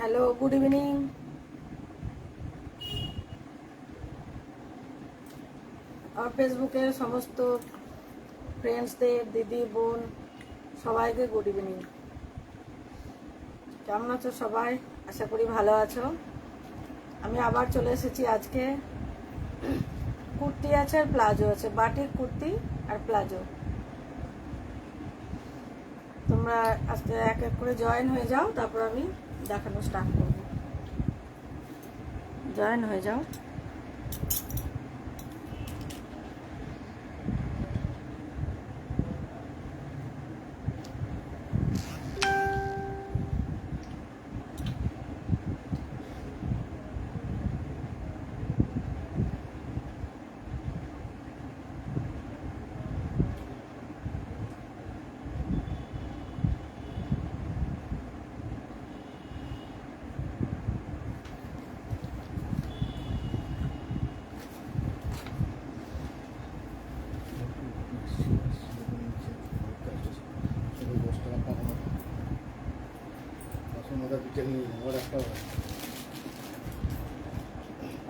Hello, good evening. আর ফেসবুকের সমস্ত ফ্রেন্ডসদের, দিদি বোন সবাইকে গুড ইভিনিং। কেমন আছো সবাই? আশা করি ভালো আছো। আমি আবার চলে এসেছি আজকে। কুর্তি আছে আর প্লাজো আছে, বাটিক কুর্তি আর প্লাজো। তোমরা আজকে এক এক করে জয়েন হয়ে যাও, তারপর আমি দেখানো স্টার্ট করব। জয়েন হয়ে যাও।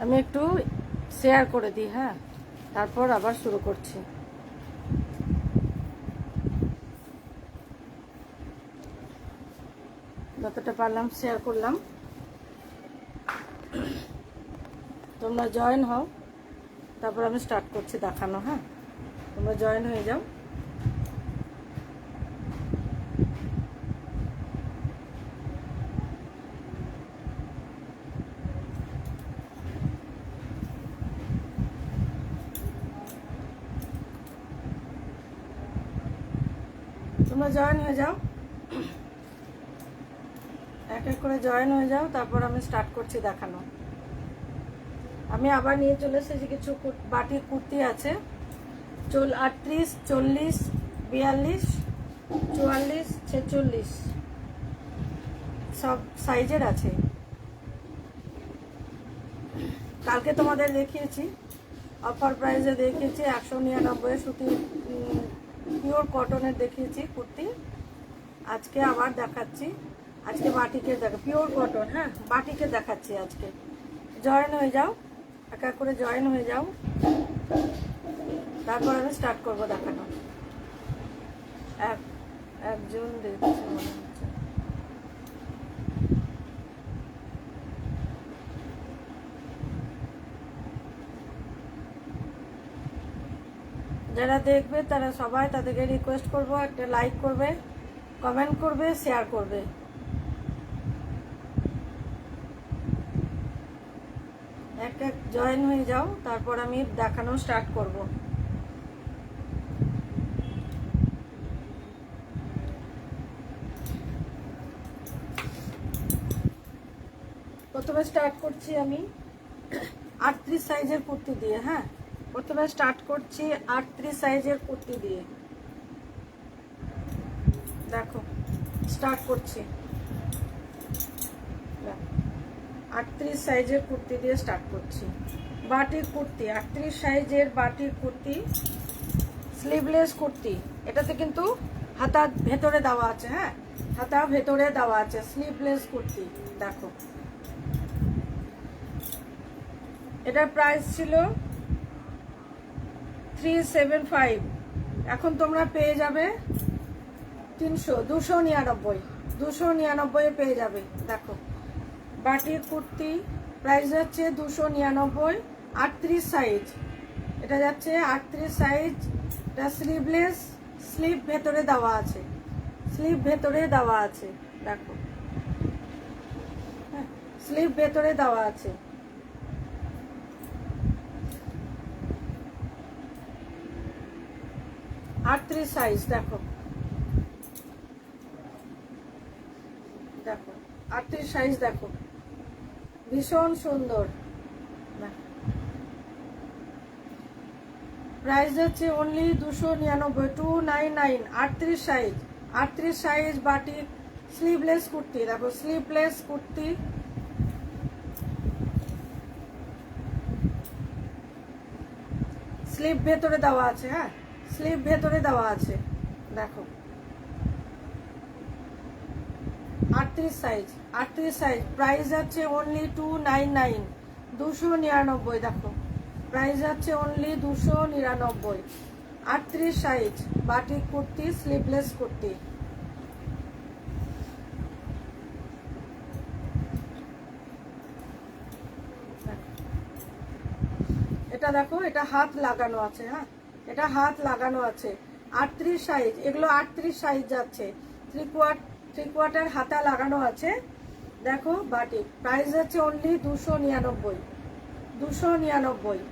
আমি একটু শেয়ার করে দিই, হ্যাঁ, তারপর আবার শুরু করছি। যতটা পারলাম শেয়ার করলাম। তোমরা জয়েন হও, তারপর আমি স্টার্ট করছি দেখানো। হ্যাঁ, তোমরা জয়েন হয়ে যাও। তোমরা জয়েন হয়ে যাও, এক এক করে জয়েন হয়ে যাও, তারপর আমি স্টার্ট করছি দেখানো। আমি আবার নিয়ে চলে এসেছি কিছু বাটিক কুর্তি আছে। 38, 40, 42, 44, 46 সব সাইজের আছে। কালকে তোমাদের দেখিয়েছি, অফার প্রাইসে দেখিয়েছি 199 সুতির পিওর কটনের দেখিয়েছি কুর্তি। আজকে আবার দেখাচ্ছি, আজকে বাটিকের পিওর কটন, হ্যাঁ, বাটিকের দেখাচ্ছি আজকে। জয়েন হয়ে যাও, এক এক করে জয়েন হয়ে যাও, তারপর আমি স্টার্ট করবো দেখানো। একজন দেখছে মনে হচ্ছে। যারা দেখবে তারা সবাই, তাদেরকে রিকোয়েস্ট করব একটা লাইক করবে, কমেন্ট করবে, শেয়ার করবে। এক এক জয়েন হয়ে যাও, তারপর আমি দেখানো স্টার্ট করব। প্রথমে স্টার্ট করছি আমি 38 সাইজের কুর্তি দিয়ে। হ্যাঁ, প্রথমে স্টার্ট করছি 38 সাইজের কুর্তি দিয়ে। দেখো, স্টার্ট করছি 38 সাইজের কুর্তি দিয়ে স্টার্ট করছি। বাটিক কুর্তি, 38 সাইজের বাটিক কুর্তি, স্লিভলেস কুর্তি। এটাতে কিন্তু হাতা ভেতরে দেওয়া আছে, হ্যাঁ, হাতা ভেতরে দেওয়া আছে, স্লিভলেস কুর্তি। দেখো, এটার প্রাইস ছিল 375, এখন তোমরা পেয়ে যাবে 299 পেয়ে যাবে। দেখো, বাটির কুর্তি প্রাইস যাচ্ছে 299, 38 সাইজ। এটা যাচ্ছে 38 সাইজ। এটা স্লিভলেস, স্লিভ ভেতরে দেওয়া আছে, স্লিভ ভেতরে দেওয়া আছে। দেখো, হ্যাঁ, স্লিভ ভেতরে দেওয়া আছে। আটত্রিশ সাইজ। দেখো, দেখো 38 সাইজ। দেখো, ভীষণ সুন্দর। প্রাইস যাচ্ছে only 299, 299, 38 size. 38 size batik sleeveless kurti. দেখো, স্লিভলেস কুর্তি, স্লিভ ভেতরে দেওয়া আছে, হ্যাঁ, স্লিভ ভেতরে দেওয়া আছে। দেখো, সাইজ, 38 সাইজ, প্রাইস যাচ্ছে অনলি 299, 299। দেখো প্রাইস যাচ্ছে only 299। 38 size, batik kurti, sleeveless kurti. এটা দেখো, এটা হাত লাগানো আছে। হ্যাঁ, এটা হাত লাগানো আছে। 38 সাইজ, এগুলো 38 সাইজ যাচ্ছে। থ্রি কোয়ার্টার হাতা লাগানো আছে। দেখো বাটিক, প্রাইস যাচ্ছে অনলি 299, 299।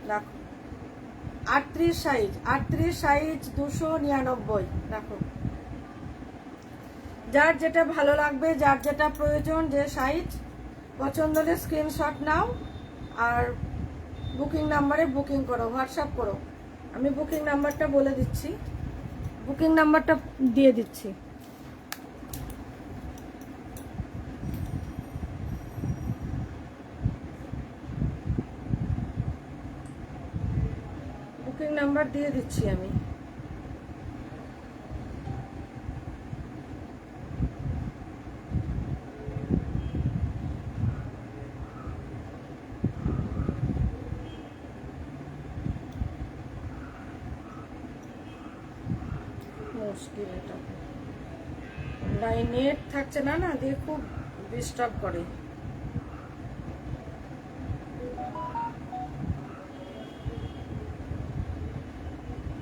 দেখো 38 সাইজ, 38 সাইজ, 299। দেখো যার যেটা ভালো লাগবে, যার যেটা প্রয়োজন, যে সাইজ পছন্দ হলে স্ক্রিনশট নাও আর বুকিং নাম্বারে বুকিং করো, হোয়াটসঅ্যাপ করো। আমি বুকিং নাম্বারটা বলে দিচ্ছি, বুকিং নাম্বারটা দিয়ে দিচ্ছি। বুকিং নাম্বার দিয়ে দিচ্ছি আমি। মুশকিল এটা, নেট থাকছে না, না দিয়ে খুব ডিস্টার্ব করে।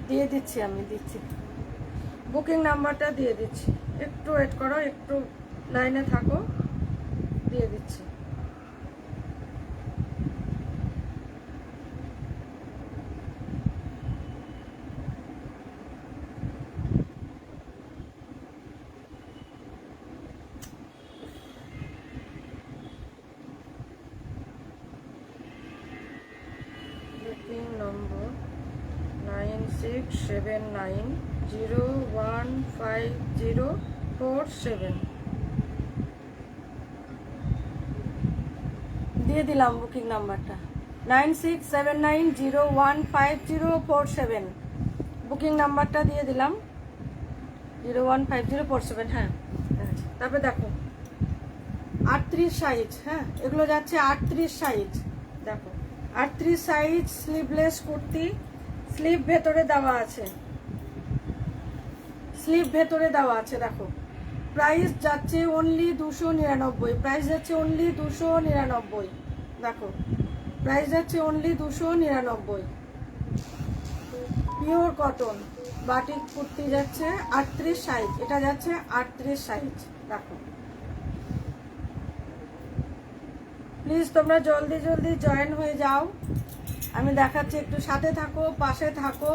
দিয়ে দিচ্ছি, আমি দিচ্ছি, বুকিং নাম্বারটা দিয়ে দিচ্ছি। একটু ওয়েট করো, একটু লাইনে থাকো, দিয়ে দিচ্ছি। বুকিং নম্বর 9679015047। দিয়ে দিলাম বুকিং নাম্বারটা, 9679015047। বুকিং নাম্বারটা দিয়ে দিলাম, 015047। হ্যাঁ, তারপরে দেখো 38 সাইজ। হ্যাঁ, এগুলো যাচ্ছে 38 সাইজ। দেখো 38 সাইজ, স্লিভলেস কুর্তি, স্লিভ ভেতরে দেওয়া আছে, স্লিভ ভেতরে দেওয়া আছে। দেখো প্রাইস যাচ্ছে অনলি 299, প্রাইস যাচ্ছে অনলি 299। দেখো প্রাইস যাচ্ছে only 299। Pure cotton batik kurti যাচ্ছে 38 সাইজ, এটা যাচ্ছে 38 সাইজ। দেখো প্লিজ তোমরা জলদি জলদি জয়েন হয়ে যাও, আমি দেখাচ্ছি, একটু সাথে থাকো, পাশে থাকো,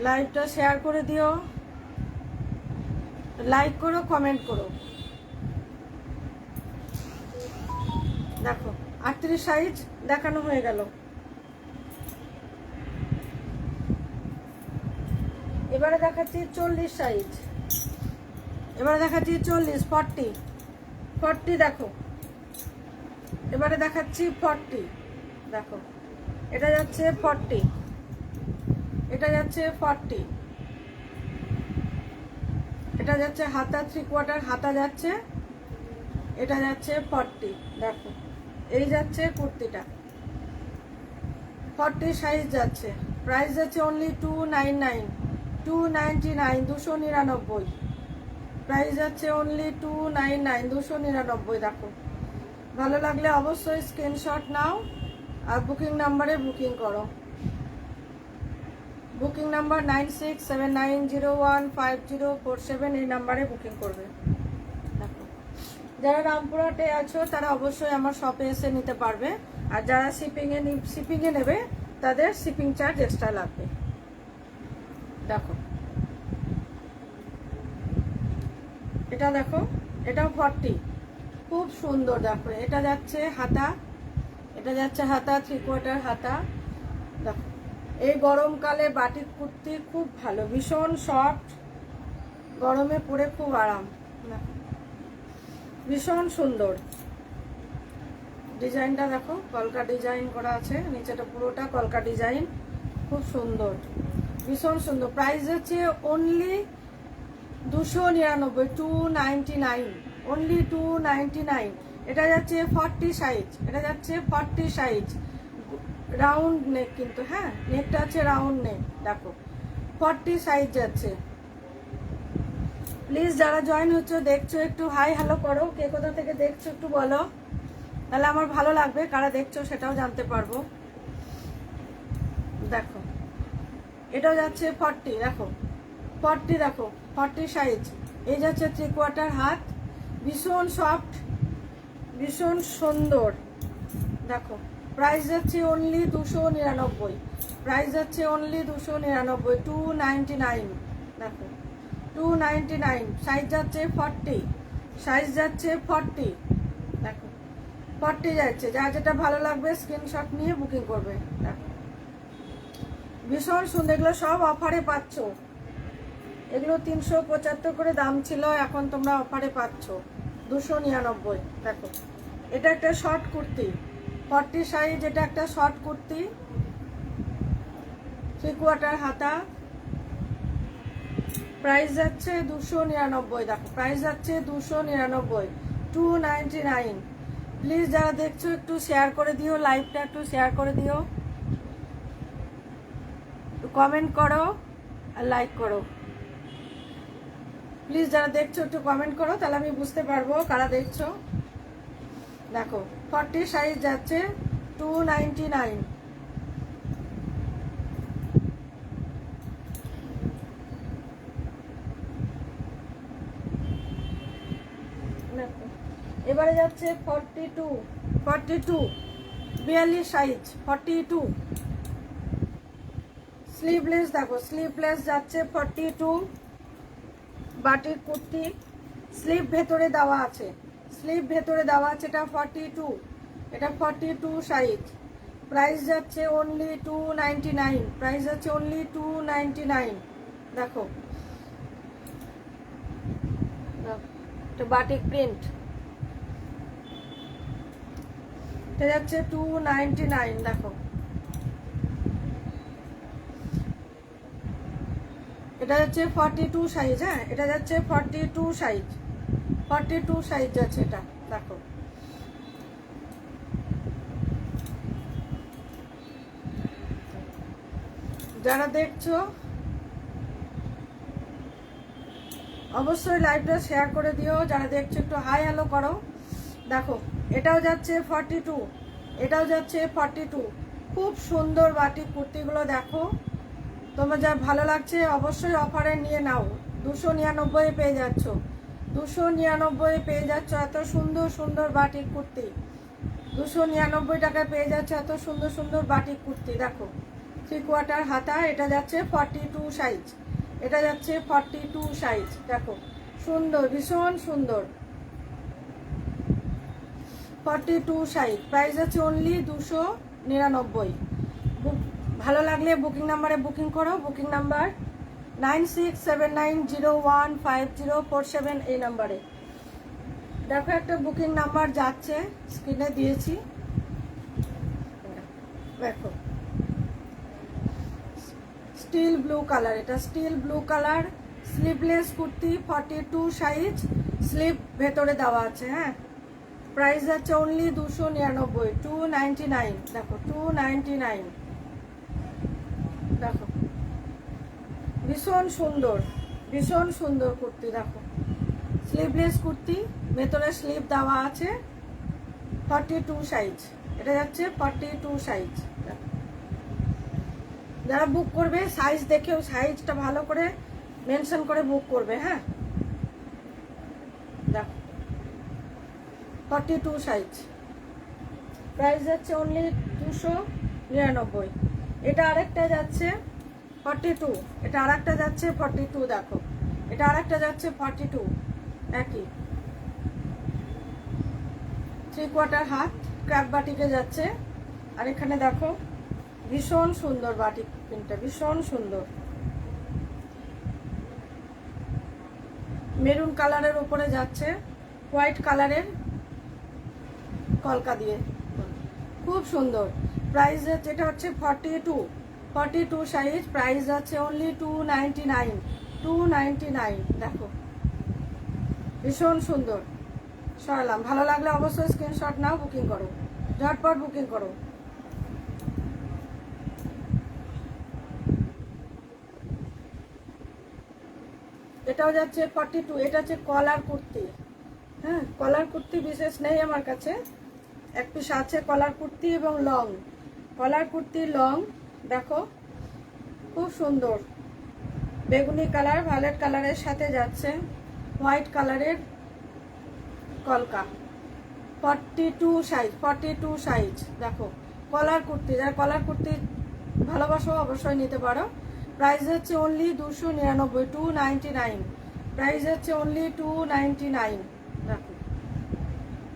লাইভটা শেয়ার করে দিও, লাইক করো, কমেন্ট করো। দেখো 38 সাইজ দেখানো হয়ে গেল। এবারে দেখাচ্ছি 40 সাইজ, এবারে দেখাচ্ছি 40। দেখো এবারে দেখাচ্ছি 40। দেখো এটা যাচ্ছে 40, এটা যাচ্ছে 40, এটা যাচ্ছে হাতা, থ্রি কোয়ার্টার হাতা যাচ্ছে, এটা যাচ্ছে 40। দেখো এই যাচ্ছে কুর্তিটা, 40 সাইজ যাচ্ছে, প্রাইস যাচ্ছে অনলি 299, 299। প্রাইস যাচ্ছে অনলি 299, 299। দেখো ভালো লাগলে অবশ্যই স্ক্রিনশট নাও আর বুকিং নাম্বারে বুকিং করো। বুকিং নাম্বার 9679015047, এই নাম্বারে বুকিং করবে। দেখো যারা রামপুরহাটে আছো তারা অবশ্যই আমার শপে এসে নিতে পারবে, আর যারা শিপিংয়ে নেবে তাদের শিপিং চার্জ এক্সট্রা লাগবে। দেখো এটা দেখো, এটাও 40, খুব সুন্দর। দেখো এটা যাচ্ছে হাতা, এটা যাচ্ছে হাতা, থ্রি কোয়ার্টার হাতা। দেখো এই গরমকালে বাটিক কুর্তি খুব ভালো, ভীষণ সফট, গরমে পরে খুব আরাম, ভীষণ সুন্দর। ডিজাইনটা দেখো, কলকা ডিজাইন করা আছে, নিচেটা পুরোটা কলকা ডিজাইন, খুব সুন্দর, ভীষণ সুন্দর। প্রাইস হচ্ছে অনলি 299, 299, অনলি 299। এটা যাচ্ছে 40 সাইজ, এটা যাচ্ছে 40 সাইজ, রাউন্ড নেক কিন্তু, হ্যাঁ নেকটা আছে রাউন্ড নেক, দেখো 40 সাইজ যাচ্ছে। প্লিজ যারা জয়েন হচ্ছে দেখছো একটু হাই হ্যালো করো, কে কোথা থেকে দেখছো একটু বলো, তাহলে আমার ভালো লাগবে, কারা দেখছো সেটাও জানতে পারবো। দেখো এটাও যাচ্ছে 40, দেখো 40, দেখো 40 সাইজ। এই যাচ্ছে 3/4 হাত, ভীষণ সফট, ভীষণ সুন্দর। দেখো প্রাইস যাচ্ছে অনলি 299, প্রাইস যাচ্ছে অনলি 299, 299। দেখো 299, সাইজ যাচ্ছে 40, সাইজ যাচ্ছে 40। দেখো 40 যাচ্ছে, যা যেটা ভালো লাগবে স্ক্রিনশট নিয়ে বুকিং করবে। দেখো ভীষণ সুন্দর, এগুলো সব অফারে পাচ্ছ, এগুলো 375 করে দাম ছিল, এখন তোমরা অফারে পাচ্ছ 299। দেখো এটা একটা শর্ট কুর্তি, 40 সাইজ, এটা একটা শর্ট কুর্তি, 3/4 হাতা, প্রাইস যাচ্ছে 299। দেখো প্রাইস যাচ্ছে 299, 299। প্লিজ যারা দেখছো একটু শেয়ার করে দিও, লাইভটা একটু শেয়ার করে দিও, কমেন্ট করো আর লাইক করো। প্লিজ যারা দেখছো একটু কমেন্ট করো, তাহলে আমি বুঝতে পারবো কারা দেখছো। দেখো 40 সাইজ যাচ্ছে 299। এবারে যাচ্ছে 42, 42 সাইজ 42, স্লিভলেস। দেখো স্লিভলেস যাচ্ছে 42, বাটিক কুর্তি, স্লিভ ভেতরে দেওয়া আছে, স্লিভ ভেতরে দেওয়া আছে, এটা 42, এটা 42 সাইজ, প্রাইস যাচ্ছে অনলি 299, প্রাইস যাচ্ছে অনলি 299। দেখো এটা বাটিক প্রিন্ট, এটা যাচ্ছে 299। দেখো এটা যাচ্ছে 42 সাইজ, হ্যাঁ এটা যাচ্ছে 42 সাইজ, 42 সাইজ যাচ্ছে এটা। দেখো যারা দেখছো অবশ্যই লাইভটা শেয়ার করে দিও, যারা দেখছো একটু হাই হ্যালো করো। দেখো এটাও যাচ্ছে 42, এটাও যাচ্ছে 42, খুব সুন্দর বাটিক কুর্তিগুলো। দেখো তোমার যা ভালো লাগছে অবশ্যই অফারে নিয়ে নাও, 299 পেয়ে যাচ্ছ, 299 পেয়ে যাচ্ছ এত সুন্দর সুন্দর বাটিক কুর্তি, 299 টাকায় পেয়ে যাচ্ছে এত সুন্দর সুন্দর বাটিক কুর্তি। দেখো 3/4 হাতা, এটা যাচ্ছে 42 সাইজ, এটা যাচ্ছে 42 সাইজ। দেখো সুন্দর, ভীষণ সুন্দর, 42 সাইজ, প্রাইস আছে অনলি 299। ভালো লাগলে বুকিং নাম্বারে বুকিং করো, বুকিং নাম্বার 9679015047, এই নাম্বারে। দেখো একটা বুকিং নাম্বার যাচ্ছে, স্ক্রিনে দিয়েছি, দেখো স্টিল ব্লু কালার, এটা steel blue colour, sleeveless kurti, 42 size, sleeve ভেতরে দেওয়া আছে, হ্যাঁ প্রাইস যাচ্ছে অনলি 299, 299। দেখো 299। দেখো ভীষণ সুন্দর, ভীষণ সুন্দর কুর্তি। দেখো স্লিভলেস কুর্তি, ভেতরে স্লিভ দেওয়া আছে, 42 সাইজ, এটা যাচ্ছে 42 সাইজ। যারা বুক করবে সাইজ দেখেও, সাইজটা ভালো করে মেনশন করে বুক করবে, হ্যাঁ দেখো 42 সাইজ, প্রাইস যাচ্ছে অনলি 299। এটা আরেকটা যাচ্ছে 42, এটা আরেকটা যাচ্ছে 42। দেখো এটা আরেকটা যাচ্ছে 42, একই 3/4 হাত, ক্র্যাপ বাটিকে যাচ্ছে। আর এখানে দেখো ভীষণ সুন্দর বাটিক প্রিন্টটা, ভীষণ সুন্দর, মেরুন কালারের উপরে যাচ্ছে হোয়াইট কালারের কলকা দিয়ে, খুব সুন্দর। প্রাইস যেটা হচ্ছে 42 সাইজ, প্রাইস আছে অনলি 299, 299। দেখো ভীষণ সুন্দর। সরালাম, ভালো লাগলে অবশ্যই স্ক্রিনশট নাও, বুকিং করো, ঝটপট বুকিং করো। এটাও যাচ্ছে 42। এটা হচ্ছে কলার কুর্তি। হ্যাঁ, কলার কুর্তি বিশেষ নেই আমার কাছে, এক পিস আছে কলার কুর্তি এবং লং। কলার কুর্তি লং দেখো খুব সুন্দর, বেগুনি কালার ভায়োলেট কালারের সাথে যাচ্ছে হোয়াইট কালারের কলকা। 42 সাইজ, 42 সাইজ। দেখো কলার কুর্তি, যারা কলার কুর্তি ভালোবাসো অবশ্যই নিতে পারো। প্রাইস হচ্ছে অনলি 299, 299। প্রাইস হচ্ছে অনলি 299। দেখো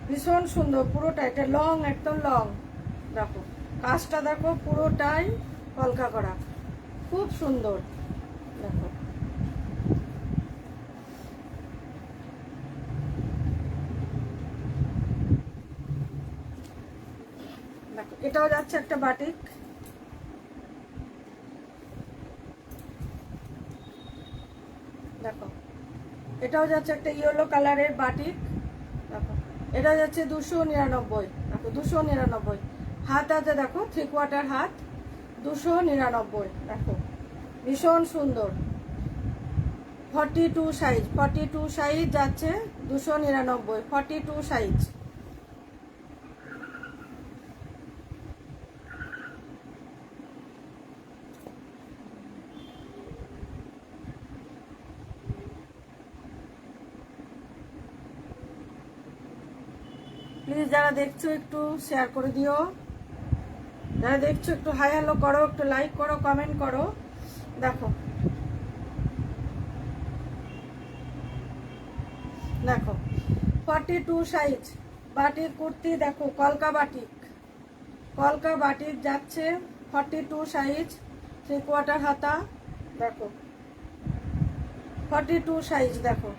ভীষণ সুন্দর পুরোটা, এটা লং, একদম লং। দেখো কাজটা দেখো পুরোটাই কলকা করা, খুব সুন্দর। দেখো দেখো এটাও যাচ্ছে একটা বাটিক। দেখো এটাও যাচ্ছে একটা ইয়েলো কালারের বাটিক। দেখো এটা যাচ্ছে 299। দেখো 299। হাত আছে দেখো 3/4 হাত, 299। দেখো ভীষণ সুন্দর। 42 সাইজ, 42 সাইজ যাচ্ছে 299, 42 সাইজ। প্লিজ যারা দেখছো একটু শেয়ার করে দিও, যারা দেখছো একটু হাই হ্যালো করো, একটু লাইক করো, কমেন্ট করো। দেখো দেখো 42 সাইজ বাটিক কুর্তি। দেখো কলকা বাটিক, কলকা বাটিক যাচ্ছে 42 সাইজ, 3/4 হাতা। দেখো 42 সাইজ। দেখো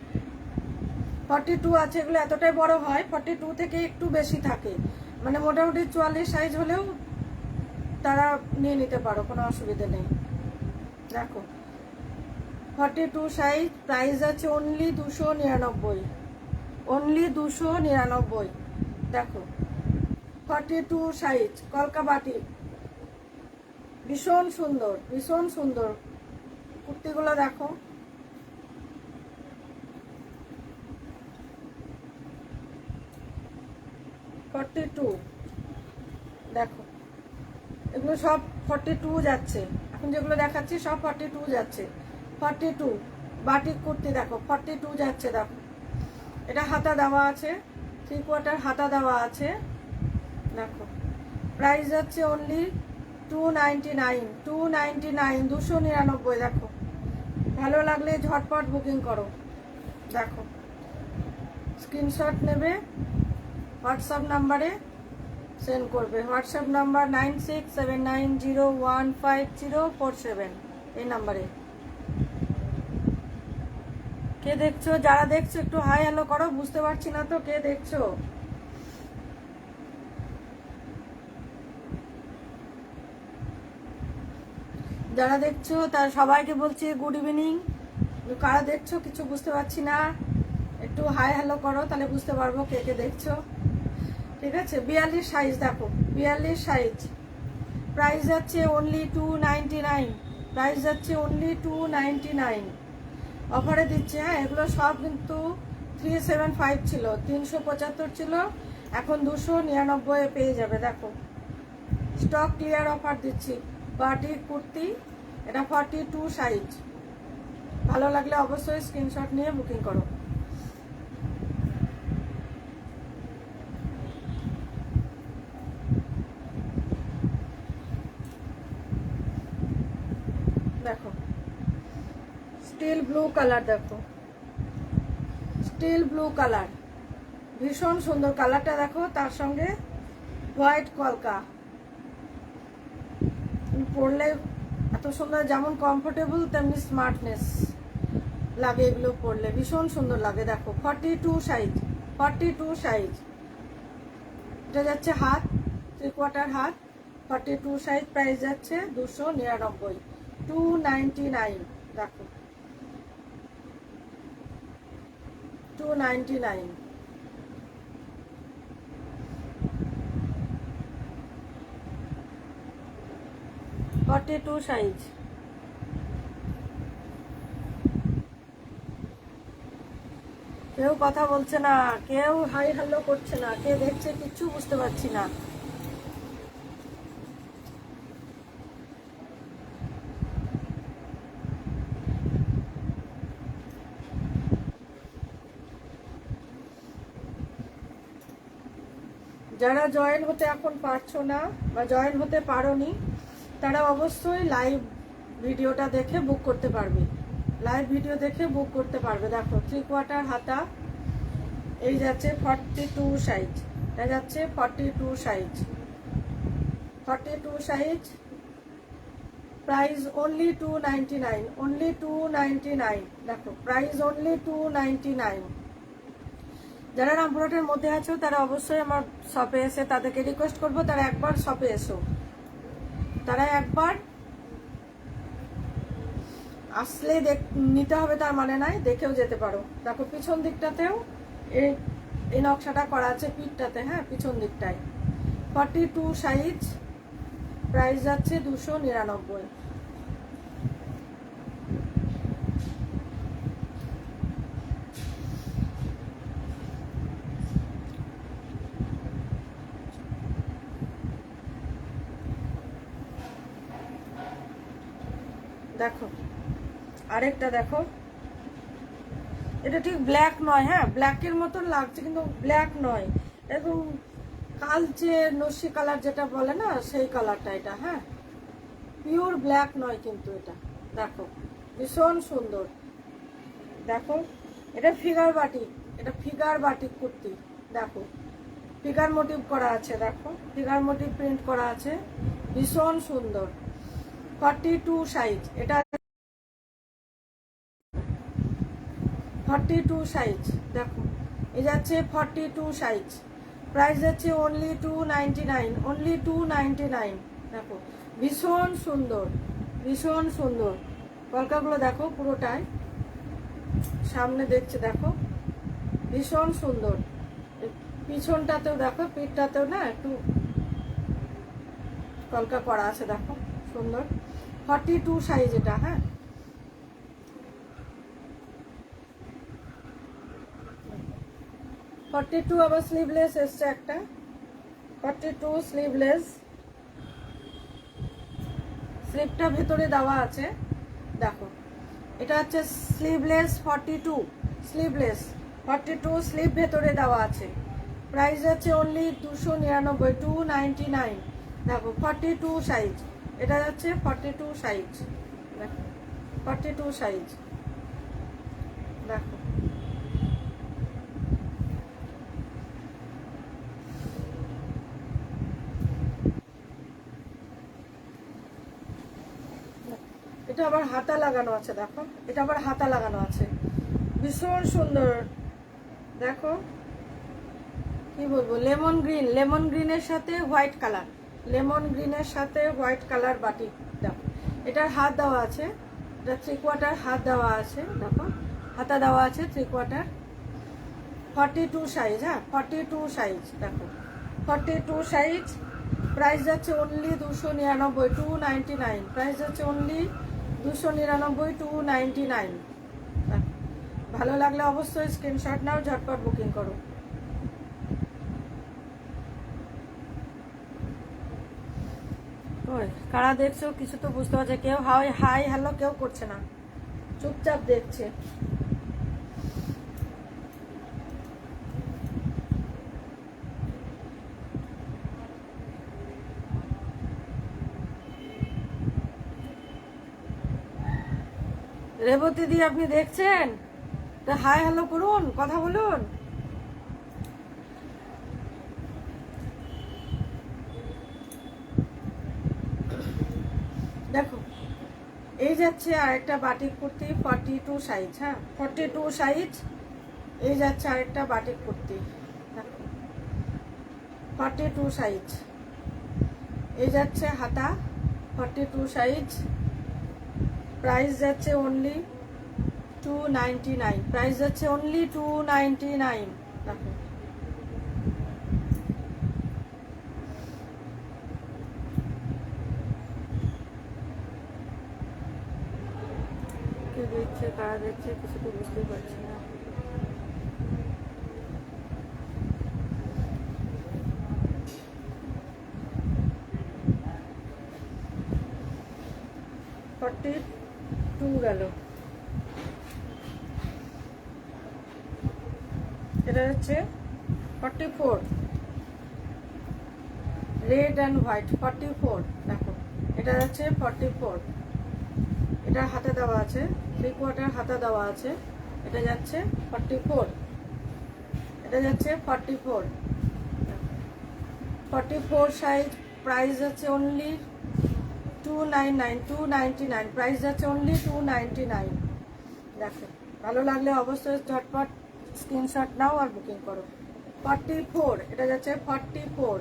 42 আছে, এগুলো এতটাই বড় হয়, 42 থেকে একটু বেশি থাকে, মানে মোটামুটি 44 সাইজ হলেও তারা নিয়ে নিতে পারো, কোনো অসুবিধা নেই। দেখো 42 সাইজ, প্রাইস আছে অনলি 299, অনলি 299। দেখো 42 সাইজ কলকা বাটিক, ভীষণ সুন্দর, ভীষণ সুন্দর কুর্তিগুলো। দেখো 42। দেখো এগুলো সব 42 যাচ্ছে, এখন যেগুলো দেখাচ্ছি সব 42 যাচ্ছে। 42 বাটিক কুর্তি দেখো 42 যাচ্ছে। দেখো এটা হাতা দেওয়া আছে, 3/4 হাতা দেওয়া আছে। দেখো প্রাইস যাচ্ছে অনলি 299, 299, 299। দেখো ভালো লাগলে ঝটপট বুকিং করো। দেখো স্ক্রিনশট নেবে, হোয়াটসঅ্যাপ নাম্বারে সেন্ড করবে। হোয়াটসঅ্যাপ নাম্বার 9679015047, এই নাম্বারে। কে দেখছো, যারা দেখছো একটু হাই হ্যালো করো, বুঝতে পারছি না তো কে দেখছো। যারা দেখছো তার সবাইকে বলছি গুড ইভিনিং। কারা দেখছো কিছু বুঝতে পারছি না, একটু হাই হ্যালো করো, তাহলে বুঝতে পারবো কে কে দেখছো। ঠিক আছে 42 সাইজ। দেখো 42 সাইজ, প্রাইস যাচ্ছে অনলি 299, প্রাইস যাচ্ছে অনলি 299। অফারে দিচ্ছে। হ্যাঁ এগুলো সব কিন্তু 375 ছিল, 375 ছিল, এখন 299 পেয়ে যাবে। দেখো স্টক ক্লিয়ার অফার দিচ্ছি। বাটিক কুর্তি, এটা 42 সাইজ। ভালো লাগলে অবশ্যই স্ক্রিনশট নিয়ে বুকিং করো। দেখো স্টিল ব্লু কালার, দেখো স্টিল ব্লু কালার, ভীষণ সুন্দর কালারটা। দেখো তার সঙ্গে হোয়াইট কলকা, পরলে এত সুন্দর, যেমন কমফোর্টেবল তেমনি স্মার্টনেস লাগে এগুলো পরলে, ভীষণ সুন্দর লাগে। দেখো 42 সাইজ, 42 সাইজ। এটা যাচ্ছে হাত, 3/4 হাত, 42 সাইজ। প্রাইস যাচ্ছে 299, 299। দেখো 299। 42 সাইজ। কেউ কথা বলছে না, কেউ হাই হ্যালো করছে না, কে দেখছে কিচ্ছু বুঝতে পারছি না। যারা জয়েন হতে এখন পারছো না বা জয়েন হতে পারোনি, তারা অবশ্যই লাইভ ভিডিওটা দেখে বুক করতে পারবে। লাইভ ভিডিও দেখে বুক করতে পারবে। দেখো 3/4 হাতা, এই যাচ্ছে 42 সাইজ, এটা যাচ্ছে 42 size. 42 size, price only 299, only 299। দেখো প্রাইস অনলি 299। যারা রামপুরহাটের মধ্যে আছো তারা অবশ্যই আমার শপে এসে, তাদেরকে রিকোয়েস্ট করবো তারা একবার শপে এসো, তারা একবার আসলে নিতে হবে তার মানে নাই, দেখেও যেতে পারো। দেখো পিছন দিকটাতেও এই নকশাটা করা আছে পিঠটাতে, হ্যাঁ পিছন দিকটায়। 42 সাইজ, প্রাইস যাচ্ছে 299। দেখো আরেকটা দেখো, এটা ঠিক ব্ল্যাক নয়, হ্যাঁ ব্ল্যাকের মতন লাগছে কিন্তু ব্ল্যাক নয়, এবং কালচে নস্যি কালার যেটা বলে না সেই কালারটা এটা, হ্যাঁ পিওর ব্ল্যাক নয় কিন্তু এটা। দেখো ভীষণ সুন্দর। দেখো এটা ফিগার বাটিক, এটা ফিগার বাটিক কুর্তি। দেখো ফিগার মোটিভ করা আছে, দেখো ফিগার মোটিভ প্রিন্ট করা আছে, ভীষণ সুন্দর। 42 সাইজ, এটা 42 সাইজ। দেখো এই যাচ্ছে 42 সাইজ, প্রাইস যাচ্ছে অনলি 299, অনলি 299। দেখো ভীষণ সুন্দর, ভীষণ সুন্দর। কলকাগুলো দেখো পুরোটাই সামনে দেখছে, দেখো ভীষণ সুন্দর। পিছনটাতেও দেখো, পিঠটাতেও না একটু কলকা করা আছে, দেখো সুন্দর। 42 সাইজ এটা, হ্যাঁ 42 আবার স্লিভলেস এসছে একটা, 42 স্লিভলেস, স্লিভটা ভেতরে দেওয়া আছে। দেখো এটা হচ্ছে স্লিভলেস 42, স্লিভলেস 42 স্লিভ ভেতরে দেওয়া আছে, প্রাইস আছে অনলি 299, 299। দেখো 42 সাইজ, এটা যাচ্ছে 42 সাইজ। দেখো 42 সাইজ, দেখো এটা আবার হাতা লাগানো আছে। দেখো এটা আবার হাতা লাগানো আছে, ভীষণ সুন্দর। দেখো কি বলবো, লেমন গ্রিন, লেমন গ্রিনের সাথে হোয়াইট কালার, লেমন গ্রিনের সাথে হোয়াইট কালার বাটিক। দেখো এটার হাত দেওয়া আছে, এটা 3/4 হাত দেওয়া আছে। দেখো হাতা দেওয়া আছে 3/4। 42 সাইজ, হ্যাঁ 42 সাইজ। দেখো 42 সাইজ, প্রাইস যাচ্ছে অনলি 299, 299। প্রাইস যাচ্ছে অনলি 299, 299। ভালো লাগলে অবশ্যই স্ক্রিনশট নাও, ঝটপট বুকিং করো। কারা দেখছো কিছু তো বুঝতে পারছে, কেউ হাই হ্যালো কেউ করছে না, চুপচাপ দেখছে। রেবতী দি আপনি দেখছেন তো হাই হ্যালো করুন, কথা বলুন। দেখো এই যাচ্ছে আরেকটা বাটিক কুর্তি 42 সাইজ, হ্যাঁ 42 সাইজ। এই যাচ্ছে আরেকটা বাটিক কুর্তি, দেখো 42 সাইজ। এই যাচ্ছে হাতা 42 সাইজ, প্রাইস যাচ্ছে অনলি 299, প্রাইস যাচ্ছে অনলি 299। দেখো কে দিচ্ছে কারা দিচ্ছে কিছু তো বুঝতেই পারছি না। ফর্টি টু গেল। এটা হচ্ছে 44, রেড অ্যান্ড হোয়াইট 44। দেখো এটা যাচ্ছে 44, এটা হাতে দেওয়া আছে, 3/4 হাতা দেওয়া আছে। এটা যাচ্ছে 44, এটা যাচ্ছে 44, 44 সাইজ। প্রাইস যাচ্ছে অনলি 299, প্রাইস যাচ্ছে অনলি 299। দেখো ভালো লাগলে অবশ্যই ঝটপট স্ক্রিনশট নাও আর বুকিং করো। 44, এটা যাচ্ছে 44।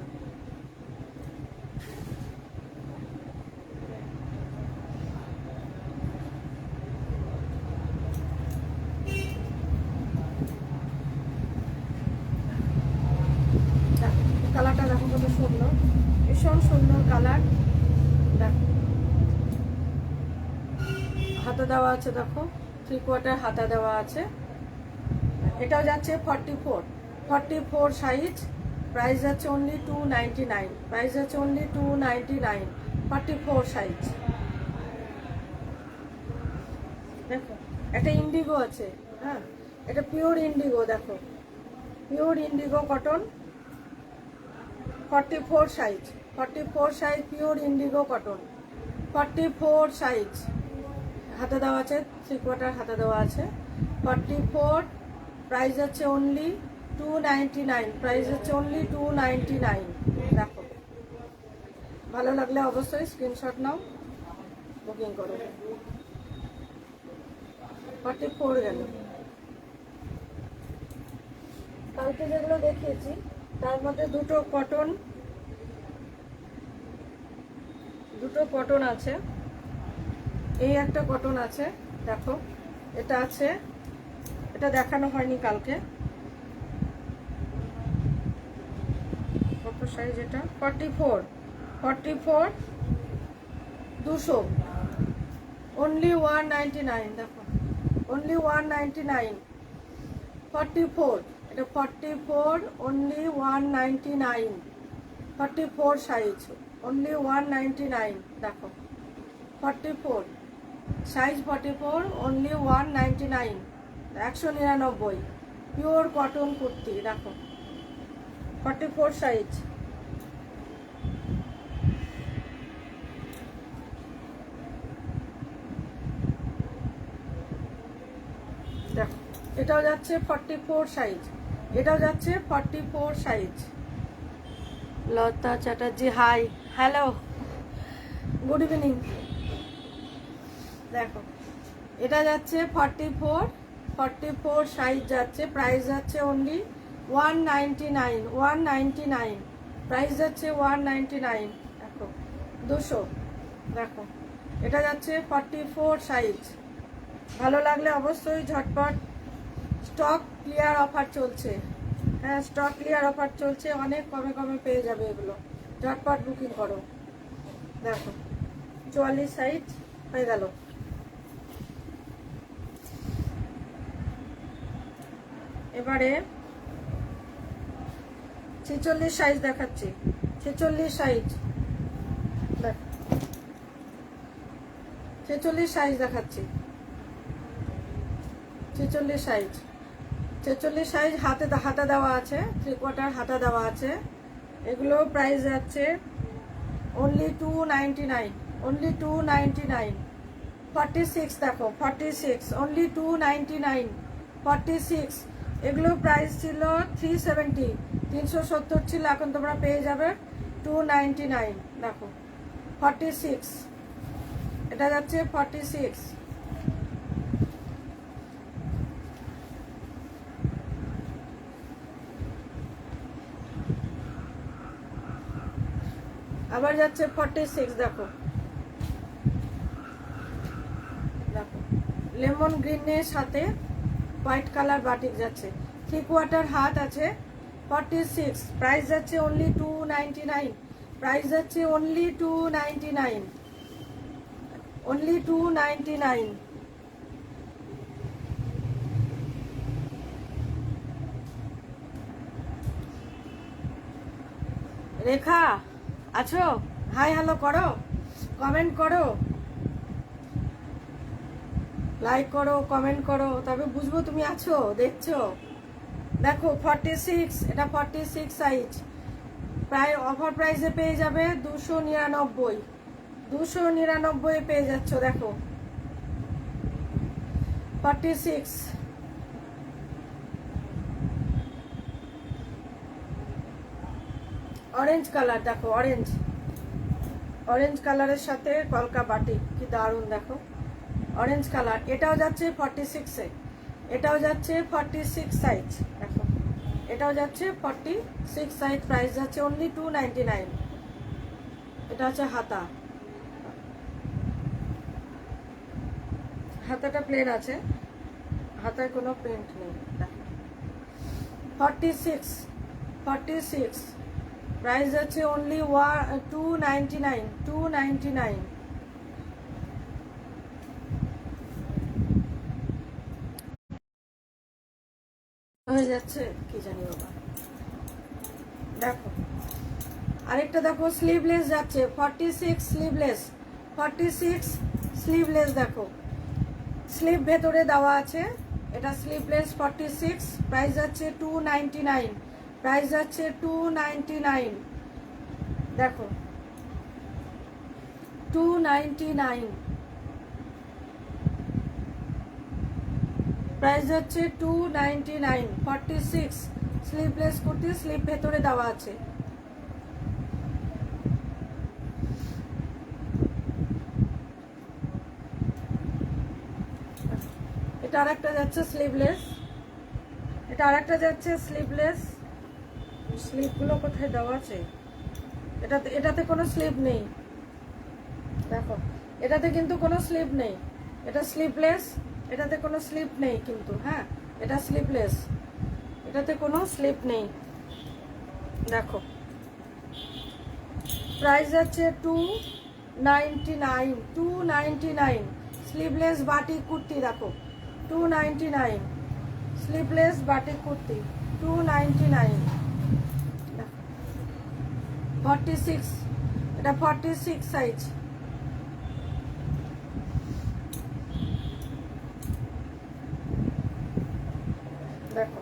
কালারটা দেখো কত সুন্দর, ভীষণ সুন্দর কালার। দেখো হাতা দেওয়া আছে, দেখো 3/4 হাতা দেওয়া আছে। এটাও যাচ্ছে 44 সাইজ। প্রাইস যাচ্ছে অনলি 299, প্রাইস যাচ্ছে অনলি 299, 44 সাইজ। দেখো একটা ইন্ডিগো আছে, হ্যাঁ এটা পিওর ইন্ডিগো। দেখো pure Indigo cotton, 44 size, 44 size pure Indigo cotton, 44 size. হাতে দেওয়া আছে, 3/4 হাতে দেওয়া আছে। 44, প্রাইস যাচ্ছে অনলি 299, প্রাইস যাচ্ছে অনলি 299। দেখো ভালো লাগলে অবশ্যই স্ক্রিনশট নাও, বুকিং করো। 44 গেল। কালকে যেগুলো দেখিয়েছি তার মধ্যে দুটো কটন আছে। এই একটা কটন আছে, দেখো এটা আছে, এটা দেখানো হয়নি কালকে। কত সাইজ এটা? 44, 200, অনলি 199। দেখো অনলি 199, 44, এটা 44, অনলি 199, 44 সাইজ, অনলি 199। দেখো 44 size, 44, only 199, 199, pure cotton kurti. দেখো 44 সাইজ। দেখো এটাও যাচ্ছে 44 সাইজ, এটাও যাচ্ছে 44 size. Lata Chatterjee hi, hello, good evening. দেখো এটা যাচ্ছে 44 সাইজ যাচ্ছে। প্রাইস যাচ্ছে অনলি 199, প্রাইস যাচ্ছে 199। দেখো 200। দেখো এটা যাচ্ছে 44 সাইজ। ভালো লাগলে অবশ্যই ঝটপট, স্টক ক্লিয়ার অফার চলছে, হ্যাঁ স্টক ক্লিয়ার অফার চলছে, অনেক কমে কমে পেয়ে যাবে এগুলো, ঝটপট বুকিং করো। দেখো 44 সাইজ হয়ে গেল। এবারে 46 সাইজ দেখাচ্ছি, 46 সাইজ। দেখ 46 সাইজ দেখাচ্ছি, 46 সাইজ। 46 সাইজ হাতা দেওয়া আছে, 3/4 হাতা দেওয়া আছে। এগুলো প্রাইস যাচ্ছে অনলি 299, অনলি 299। 46 দেখো 46, অনলি 299, 46। এগুলো প্রাইস ছিল 370, 370 ছিল, এখন তোমরা পেয়ে যাবে 299। দেখো 46, এটা যাচ্ছে 46। আবার যাচ্ছে 46। দেখো দেখো লেমন গ্রিনের সাথে হোয়াইট কালার বাটিক যাচ্ছে। 3/4 হাত আছে 46, প্রাইস যাচ্ছে অনলি 299, প্রাইস যাচ্ছে অনলি 299, অনলি 299। রেখা আছো? হাই হ্যালো করো, কমেন্ট করো, লাইক করো, কমেন্ট করো, তবে বুঝবো তুমি আছো, দেখছো। দেখো 46, এটা 46 সাইজ, প্রায় অফার প্রাইসে পেয়ে যাবে 299, 299 পেয়ে যাচ্ছ। দেখো 46, অরেঞ্জ কালার, দেখো অরেঞ্জ, অরেঞ্জ কালারের সাথে কলকা বাটিক, কি দারুণ দেখো অরেঞ্জ কালার। এটাও যাচ্ছে 46-এ, এটাও যাচ্ছে 46 সাইজ, দেখো এটাও যাচ্ছে 46 সাইজ, প্রাইস যাচ্ছে অনলি 299। এটা হচ্ছে হাতা, হাতাটা প্লেন আছে, হাতায় কোনো প্রিন্ট নেই। 46, 46, প্রাইস যাচ্ছে অনলি 299, 299। হয়ে যাচ্ছে কি জানি বাবা। দেখো আরেকটা দেখো স্লিভলেস যাচ্ছে 46 স্লিভলেস, 46 স্লিভলেস, দেখো স্লিভ ভেতরে দেওয়া আছে, এটা স্লিভলেস 46, প্রাইস যাচ্ছে 299, প্রাইস যাচ্ছে 299। দেখো 299, প্রাইস যাচ্ছে 299, 46 স্লিভলেস কুর্তি, স্লিভ ভেতরে দেওয়া আছে। এটা আরেকটা যাচ্ছে স্লিভলেস, এটা আরেকটা যাচ্ছে স্লিভলেস, স্লিভগুলো কোথায় দেওয়া আছে? এটাতে কোনো স্লিভ নেই, দেখো এটাতে কিন্তু কোনো স্লিভ নেই, এটা স্লিভলেস, এটাতে কোনো স্লিভ নেই কিন্তু, হ্যাঁ এটা স্লিভলেস, এটাতে কোনো স্লিভ নেই। দেখো প্রাইস যাচ্ছে 299, 299 স্লিভলেস বাটিক কুর্তি, দেখো 299 স্লিভলেস বাটিক কুর্তি, 299। 46, এটা 46 সাইজ। দেখো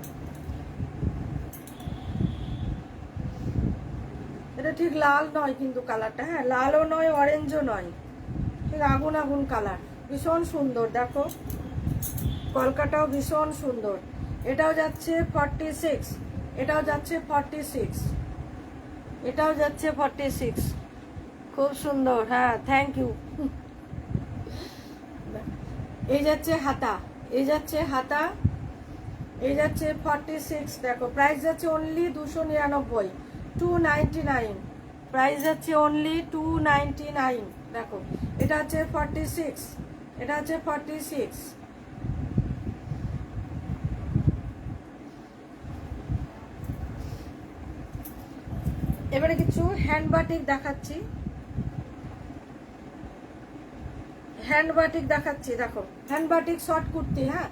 এটা ঠিক লাল নয় কিন্তু কালারটা, হ্যাঁ লালও নয় অরেঞ্জও নয়, ঠিক আগুন আগুন কালার, ভীষণ সুন্দর। দেখো কলকাটাও ভীষণ সুন্দর, এটাও যাচ্ছে 46, এটাও যাচ্ছে 46, এটাও যাচ্ছে 46, খুব সুন্দর, হ্যাঁ থ্যাংক ইউ। এই যাচ্ছে হাতা, এই যাচ্ছে হাতা, এই যাচ্ছে 46, দেখো প্রাইস যাচ্ছে অনলি 299, 299, প্রাইস যাচ্ছে অনলি 299। দেখো এটা হচ্ছে 46, এটা হচ্ছে 46। এবারে কিছু হ্যান্ড বাটিক দেখাচ্ছি, হ্যান্ড বাটিক দেখাচ্ছি। দেখো হ্যান্ড বাটিক শর্ট কুর্তি, হ্যাঁ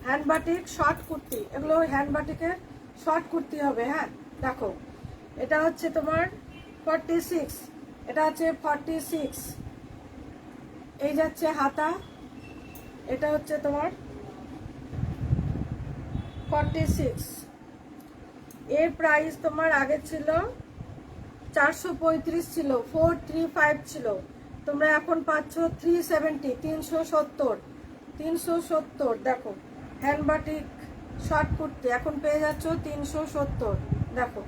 হ্যান্ড বাটিক শর্ট কুর্তি, এগুলো হ্যান্ড বাটিকের শর্ট কুর্তি হবে, হ্যাঁ দেখো এটা হচ্ছে তোমার 46, এটা হচ্ছে 46, এই যাচ্ছে হাতা, এটা হচ্ছে তোমার 46। এর প্রাইস তোমার আগে ছিল 435, ছিল 435 ছিল, তোমরা এখন পাচ্ছ 370, 370, 370। দেখো হ্যান্ড বাটিক শর্ট কুর্তি এখন পেয়ে যাচ্ছ 370। দেখো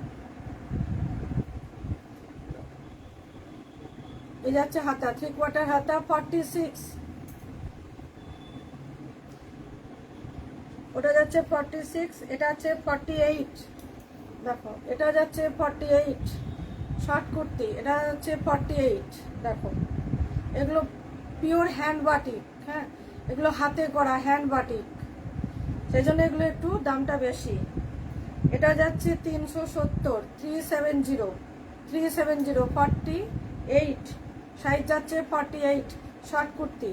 এই যাচ্ছে হাতা, 3/4 হাতা 46, ওটা যাচ্ছে 46, এটা হচ্ছে 48। দেখো এটা যাচ্ছে 48 শর্ট কুর্তি, এটা হচ্ছে 48। দেখো এগুলো পিওর হ্যান্ড বাটিক, হ্যাঁ এগুলো হাতে করা হ্যান্ড বাটিক, সেই জন্য এগুলো একটু দামটা বেশি। এটা যাচ্ছে 370, 370 48, সাইজ যাচ্ছে 48, শর্ট কুর্তি।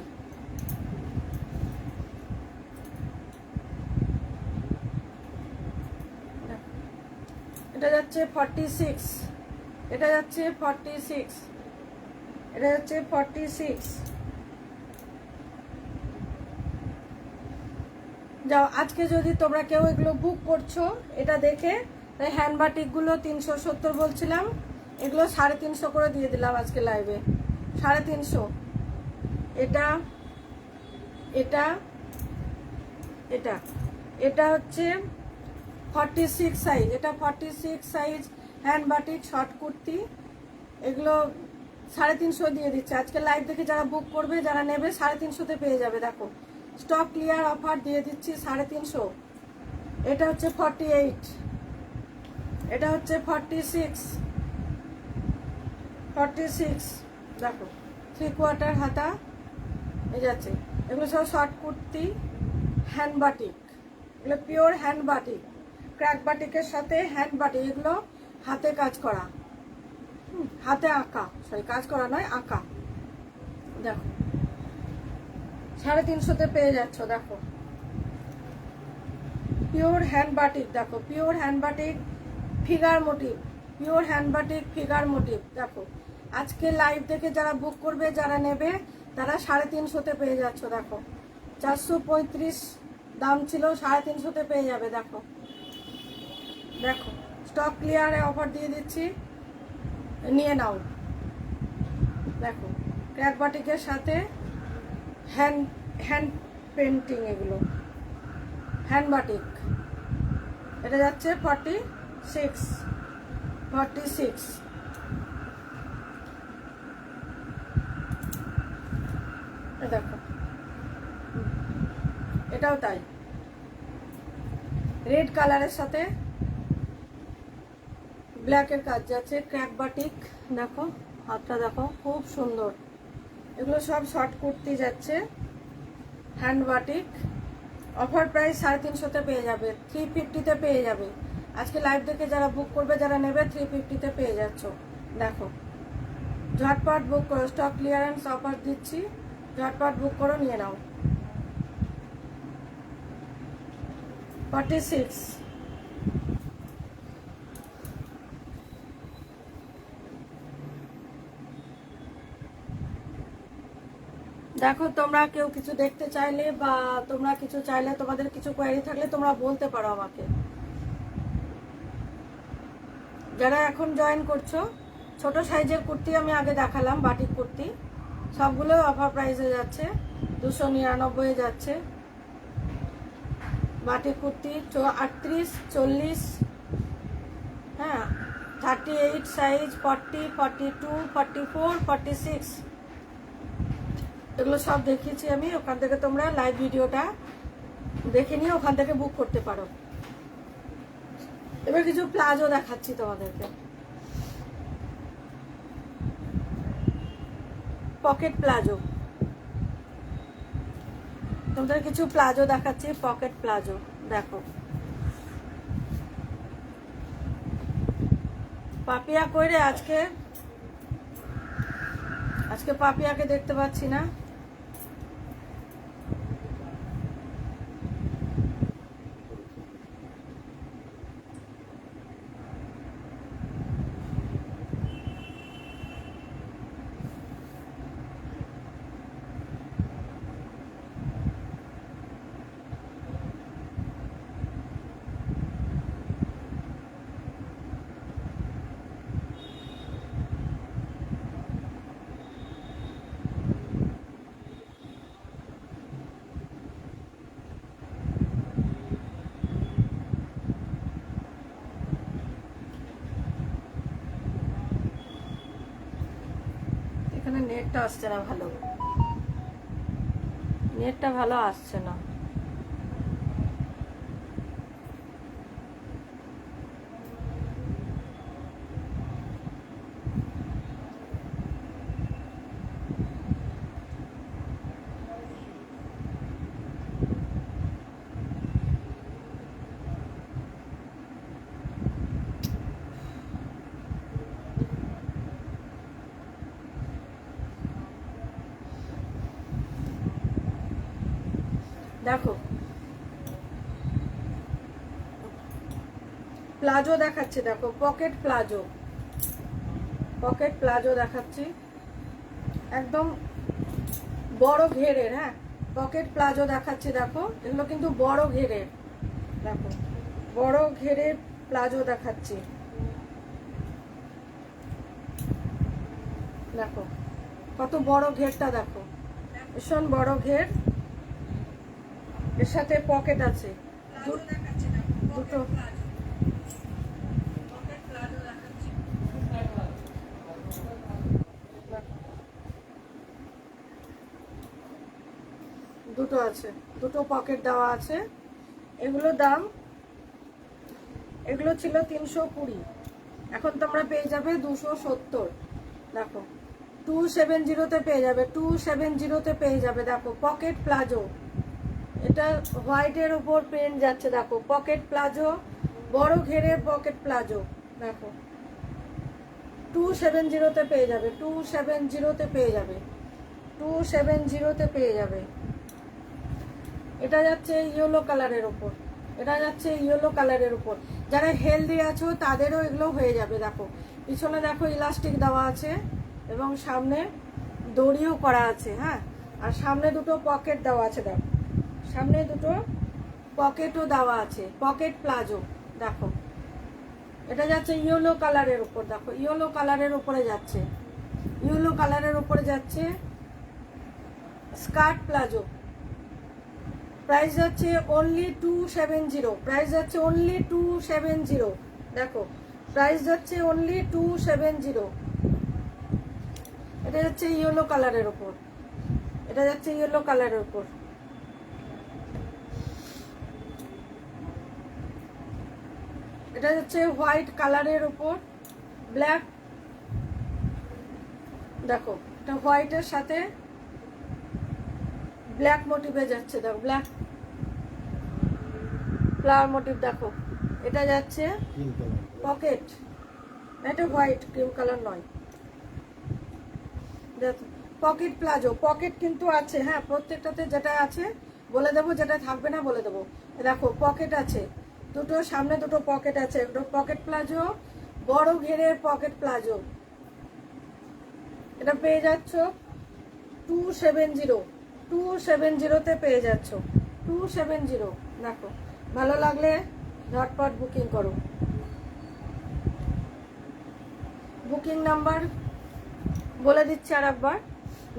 এটা যাচ্ছে 46, এটা যাচ্ছে 46, এটা যাচ্ছে 46। যাও, আজকে যদি তোমরা কেউ এগুলো বুক করছো এটা দেখে, তাই হ্যান্ড বাটিকগুলো 370 বলছিলাম, এগুলো 350 করে দিয়ে দিলাম আজকে লাইভে, 350। এটা এটা এটা এটা হচ্ছে 46 সাইজ, এটা 46 size hand batik short kurti, এগুলো 350 দিয়ে দিচ্ছে আজকে লাইভ দেখে। যারা বুক করবে, যারা নেবে 350-তে পেয়ে যাবে। দেখো স্টক ক্লিয়ার অফার দিয়ে দিচ্ছি 350। এটা হচ্ছে 48, এটা হচ্ছে 46, 46। দেখো 3/4 হাতা এই যাচ্ছে। এগুলো সব শর্ট কুর্তি হ্যান্ড বাটিক, এগুলো পিওর হ্যান্ড বাটিক, ক্র্যাক বাটিকের সাথে হ্যান্ড বাটিক, এগুলো হাতে কাজ করা, হাতে আঁকা, সরি কাজ করা নয়, আঁকা। দেখো 350-তে পেয়ে যাচ্ছ। দেখো পিওর হ্যান্ড বাটিক, দেখো pure hand batik figure motif, pure hand batik figure motif. দেখো আজকে লাইভ দেখে যারা বুক করবে, যারা নেবে, তারা 350-তে পেয়ে যাচ্ছ। দেখো 435 দাম ছিল, 350-তে পেয়ে যাবে। দেখো দেখো স্টক ক্লিয়ারে অফার দিয়ে দিচ্ছি, নিয়ে নাও। দেখো ক্র্যাক বাটিকের সাথে হ্যান্ড হ্যান্ড পেন্টিং, এগুলো হ্যান্ড বাটিক। এটা যাচ্ছে 46, 46। দেখো এটাও তাই, রেড কালারের সাথে ব্ল্যাকের কাজ যাচ্ছে, ক্র্যাক বাটিক। দেখো হাতটা দেখো খুব সুন্দর। এগুলো সব শর্ট কুর্তি যাচ্ছে হ্যান্ড বাটিক, অফার প্রাইস 350-তে পেয়ে যাবে, 350-তে পেয়ে যাবে। আজকে লাইভ দেখে যারা বুক করবে, যারা নেবে 350-তে পেয়ে যাচ্ছ। দেখো ঝটপট বুক করো, স্টক ক্লিয়ারেন্স অফার দিচ্ছি, ঝটপট বুক করো, নিয়ে নাও। 46। দেখো তোমরা কেউ কিছু দেখতে চাইলে বা তোমরা কিছু চাইলে, তোমাদের কিছু কোয়ারি থাকলে তোমরা বলতে পারো আমাকে। যারা এখন জয়েন করছো, ছোট সাইজের কুর্তি আমি আগে দেখালাম, বাটিক কুর্তি সবগুলো অফার প্রাইসে যাচ্ছে, 299 যাচ্ছে। বাটিক কুর্তি 38, 40, হ্যাঁ 38 সাইজ, 40, 42, 44, 46, এগুলো সব দেখিয়েছি আমি। ওখান থেকে তোমরা লাইভ ভিডিওটা দেখে নিয়ে ওখান থেকে বুক করতে পারো। এবার কিছু প্লাজো দেখাচ্ছি তোমাদেরকে, পকেট প্লাজো। তোমাদের কিছু প্লাজো দেখাচ্ছি, পকেট প্লাজো। দেখো পাপিয়া কইরে, আজকে পাপিয়াকে দেখতে পাচ্ছি না। এখানে নেটটা আসছে না ভালো, নেটটা ভালো আসছে না। দেখো প্লাজো দেখাচ্ছি, দেখো পকেট প্লাজো, পকেট প্লাজো দেখাচ্ছি, একদম বড় ঘেরের। হ্যাঁ, পকেট প্লাজো দেখাচ্ছি, দেখো এগুলো কিন্তু বড় ঘেরের, দেখো বড় ঘেরের প্লাজো দেখাচ্ছি, দেখো কত বড় ঘেরটা, দেখো ভীষণ বড় ঘের, এর সাথে পকেট আছে দুটো। দুটো আছে, দুটো পকেট দেওয়া আছে। এগুলো দাম, এগুলো ছিল 320, এখন তোমরা পেয়ে যাবে 270। দেখো 270-তে পেয়ে যাবে, 270-তে পেয়ে যাবে। দেখো পকেট প্লাজো, এটা হোয়াইটের উপর প্রিন্ট যাচ্ছে, দেখো পকেট প্লাজো, বড় ঘেরের পকেট প্লাজো, দেখো 270-তে পেয়ে যাবে, 270-তে পেয়ে যাবে, 270-তে পেয়ে যাবে। এটা যাচ্ছে ইয়েলো কালারের উপর, এটা যাচ্ছে ইয়েলো কালারের উপর। যারা হেলদি আছো তাদেরও এগুলো হয়ে যাবে। দেখো পিছনে দেখো ইলাস্টিক দেওয়া আছে এবং সামনে দড়িও করা আছে। হ্যাঁ, আর সামনে দুটো পকেট দেওয়া আছে, দেখো সামনে দুটো পকেটও দেওয়া আছে, পকেট প্লাজো। দেখো এটা যাচ্ছে ইয়েলো কালারের উপর, দেখো ইয়েলো কালারের উপরে যাচ্ছে, ইয়েলো কালারের উপরে যাচ্ছে স্কার্ট প্লাজো। প্রাইস যাচ্ছে অনলি 270, প্রাইস যাচ্ছে অনলি 270। দেখো প্রাইস যাচ্ছে অনলি 270। এটা যাচ্ছে ইয়েলো কালারের উপর, এটা যাচ্ছে ইয়েলো কালারের উপর। এটা যাচ্ছে হোয়াইট কালারের উপর ব্ল্যাক, দেখো এটা হোয়াইটের সাথে ব্ল্যাক মোটিভে যাচ্ছে, দেখো ব্ল্যাক ফ্লাওয়ার মোটিভ। দেখো এটা যাচ্ছে পকেট, এটা হোয়াইট, ক্রিম কালার নয়। দেখো পকেট প্লাজো, পকেট কিন্তু আছে। হ্যাঁ, প্রত্যেকটাতে যেটা আছে বলে দেবো, যেটা থাকবে না বলে দেবো। দেখো পকেট আছে দুটো, সামনে দুটো পকেট আছে, পকেট প্লাজো, বড় ঘেরের পকেট প্লাজো। এটা পেয়ে যাচ্ছ 270, 270-তে পেয়ে যাচ্ছ, 270। দেখো ভালো লাগলে ঝটপট বুকিং করো। বুকিং নাম্বার বলে দিচ্ছি আর একবার,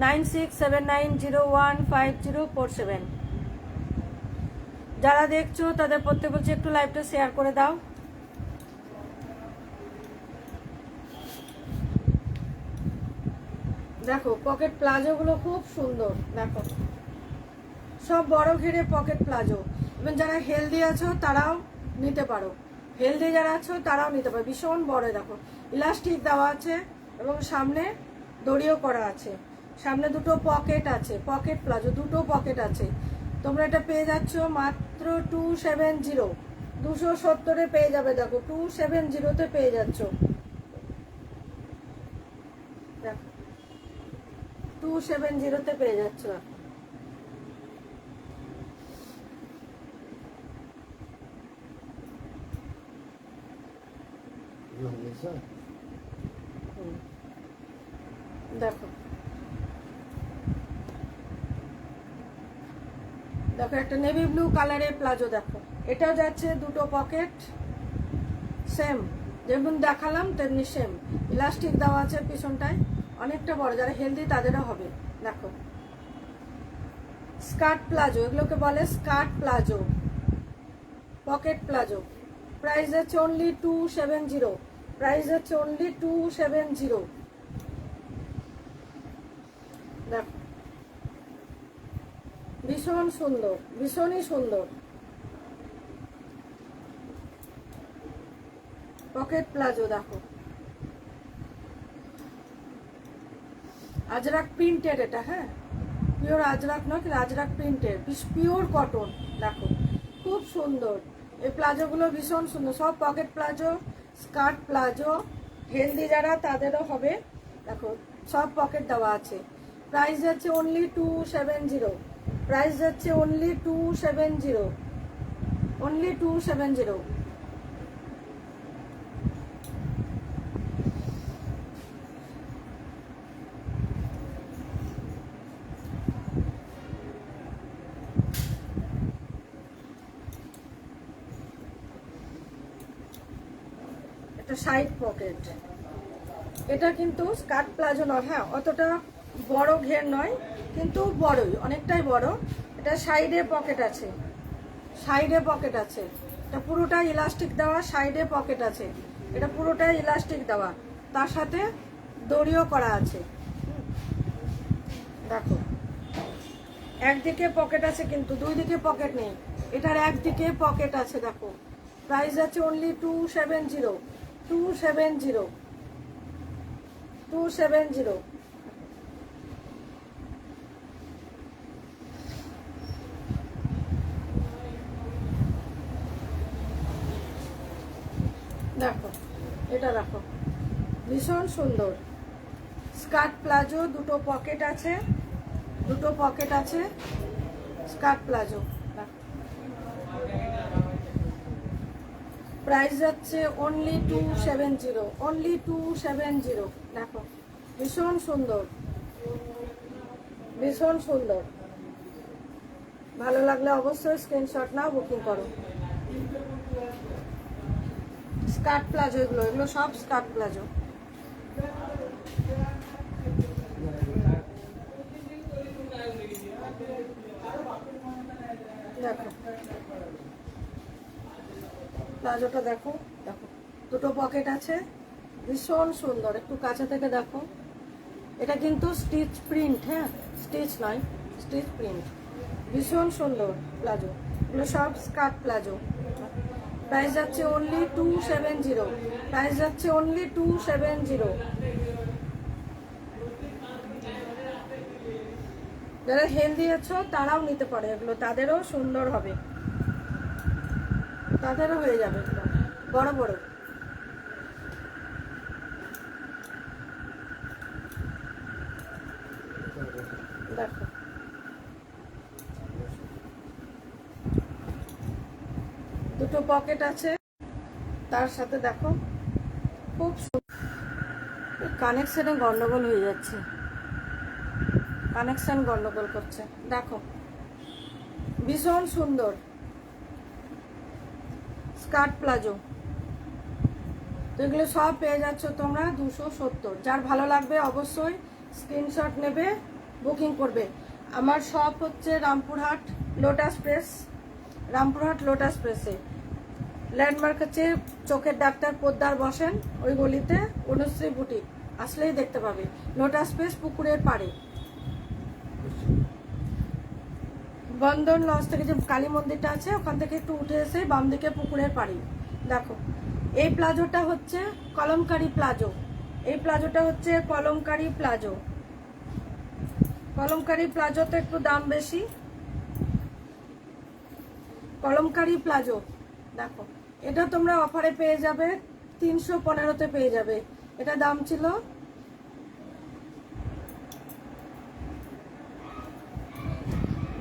9679015047। যারা দেখছো তাদের প্রত্যেক বলছি একটু লাইভটা শেয়ার করে দাও। দেখো পকেট প্লাজো গুলো খুব সুন্দর, দেখো সব বড় ঘিরে পকেট প্লাজো। এবং যারা হেলদি আছো তারাও নিতে পারো, হেলদি যারা আছো তারাও নিতে পারো। ভীষণ বড়, দেখো ইলাস্টিক দেওয়া আছে এবং সামনে দড়িও করা আছে, সামনে দুটো পকেট আছে, পকেট প্লাজো দুটো পকেট আছে। তোমরা এটা পেয়ে যাচ্ছ মাত্র 270, 270-এ পেয়ে যাবে। দেখো 270-তে পেয়ে যাচ্ছ, দেখো 270-তে পেয়ে যাচ্ছ। দেখো দেখো একটা নেভি ব্লু কালারের প্লাজো, দেখো এটাও যাচ্ছে দুটো পকেট, সেম যেমন দেখালাম তেমনি সেম। ইলাস্টিক দেওয়া আছে পিছনটায়, অনেকটা বড়, যারা হেলদি তাদেরও হবে। দেখো স্কার্ট প্লাজো, এগুলোকে বলে skirt palazzo, pocket palazzo. Price যাচ্ছে অনলি 270, প্রাইস যাচ্ছে অনলি 270। দেখো ভীষণ সুন্দর, ভীষণই সুন্দর পকেট প্লাজো। দেখো আজরাক প্রিন্টের এটা, হ্যাঁ পিওর আজরাক নয়, কিন্তু আজরাক প্রিন্টের, পিওর কটন। দেখো খুব সুন্দর এই প্লাজোগুলো, ভীষণ সুন্দর, সব pocket palazzo, skirt palazzo. Healthy যারা তাদেরও হবে, দেখো সব পকেট দেওয়া আছে। প্রাইস যাচ্ছে অনলি 270, প্রাইস যাচ্ছে অনলি 270, অনলি 270। এটা সাইড পকেট, এটা কিন্তু স্কার্ট প্লাজো নয়, হ্যাঁ অতটা বড় ঘের নয় কিন্তু বড়ই, অনেকটাই বড়। এটা সাইডে পকেট আছে, সাইডে পকেট আছে, এটা পুরোটা ইলাস্টিক দেওয়া, সাইডে পকেট আছে, এটা পুরোটাই ইলাস্টিক দেওয়া, তার সাথে দড়িও করা আছে। দেখো একদিকে পকেট আছে কিন্তু দুই দিকে পকেট নেই, এটার একদিকে পকেট আছে। দেখো প্রাইস আছে অনলি 270, 270, 270। দেখো এটা দেখো ভীষণ সুন্দর স্কার্ট প্লাজো, দুটো পকেট আছে, দুটো পকেট আছে, স্কার্ট প্লাজো। প্রাইস যাচ্ছে অনলি 270, অনলি 270। দেখো ভীষণ সুন্দর, ভীষণ সুন্দর। ভালো লাগলে অবশ্যই স্ক্রিনশট নাও, বুকিং করো। স্কার্ট প্লাজো এগুলো, এগুলো সব স্কার্ট প্লাজো। দেখো প্লাজোটা দেখো, দেখো দুটো পকেট আছে, ভীষণ সুন্দর। একটু কাছে থেকে দেখো, এটা কিন্তু স্টিচ প্রিন্ট, হ্যাঁ স্টিচ নয়, স্টিচ প্রিন্ট। ভীষণ সুন্দর প্লাজো, এগুলো সব স্কার্ট প্লাজো। প্রাইস যাচ্ছে অনলি 270, প্রাইস যাচ্ছে অনলি 270। যারা হেলদি আছো তারাও নিতে পারে এগুলো, তাদেরও সুন্দর হবে, তাদেরও হয়ে যাবে এগুলো বড় বড়। দেখো দুটো পকেট আছে, তার সাথে দেখো খুব কানেকশনে গন্ডগোল হয়ে যাচ্ছে, কানেকশন গন্ডগোল করছে। দেখো ভীষণ সুন্দর স্কার্ট প্লাজো। তো এগুলো সব পেয়ে যাচ্ছ তোমরা 270। যার ভালো লাগবে অবশ্যই স্ক্রিনশট নেবে, বুকিং করবে। আমার শপ হচ্ছে Rampurhat Lotus Press, Rampurhat Lotus প্রেসে। ল্যান্ডমার্ক হচ্ছে চোখের ডাক্তার পোদ্দার বসেন ওই গলিতে, অনুশ্রী বুটিক আসলেই দেখতে পাবে। লোটাস প্রেস পুকুরের পাড়ে, বন্ধন লজ থেকে যে কালী মন্দিরটা আছে ওখান থেকে একটু উঠে এসে বাম দিকে পুকুরের পাড়ে। দেখো এই প্লাজোটা হচ্ছে কলমকারি প্লাজো, এই প্লাজোটা হচ্ছে কলমকারি প্লাজো। কলমকারি প্লাজোতে একটু দাম বেশি, কলমকারি প্লাজো। দেখো এটা তোমরা অফারে পেয়ে যাবে 315-তে পেয়ে যাবে। এটা দাম ছিল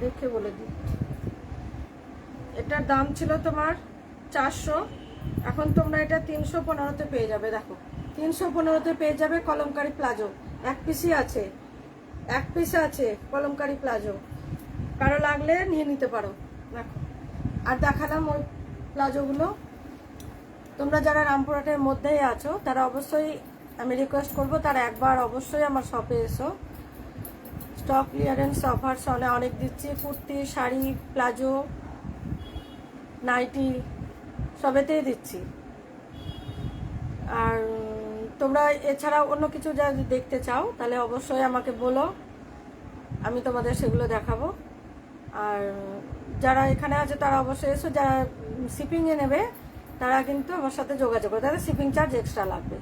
দেখে বলে দিই, এটার দাম ছিল তোমার 400, এখন তোমরা এটা 315-তে পেয়ে যাবে। দেখো 315-তে পেয়ে যাবে কলমকারি প্লাজো। এক পিসই আছে, এক পিস আছে কলমকারি প্লাজো, কারো লাগলে নিয়ে নিতে পারো। দেখো আর দেখালাম ওই প্লাজোগুলো। তোমরা যারা রামপুরহাটের মধ্যেই আছো তারা অবশ্যই, আমি রিকোয়েস্ট করবো তারা একবার অবশ্যই আমার শপে এসো। স্টক ক্লিয়ারেন্স অফার অনেক দিচ্ছি, কুর্তি, শাড়ি, প্লাজো, নাইটি সবেতেই দিচ্ছি। আর তোমরা এছাড়াও অন্য কিছু যদি দেখতে চাও তাহলে অবশ্যই আমাকে বলো, আমি তোমাদের সেগুলো দেখাবো। আর যারা এখানে আছে তারা অবশ্যই এসো, যারা শিপিংয়ে নেবে তারা কিন্তু আমার সাথে যোগাযোগ করো, তাদের শিপিং চার্জ এক্সট্রা লাগবে।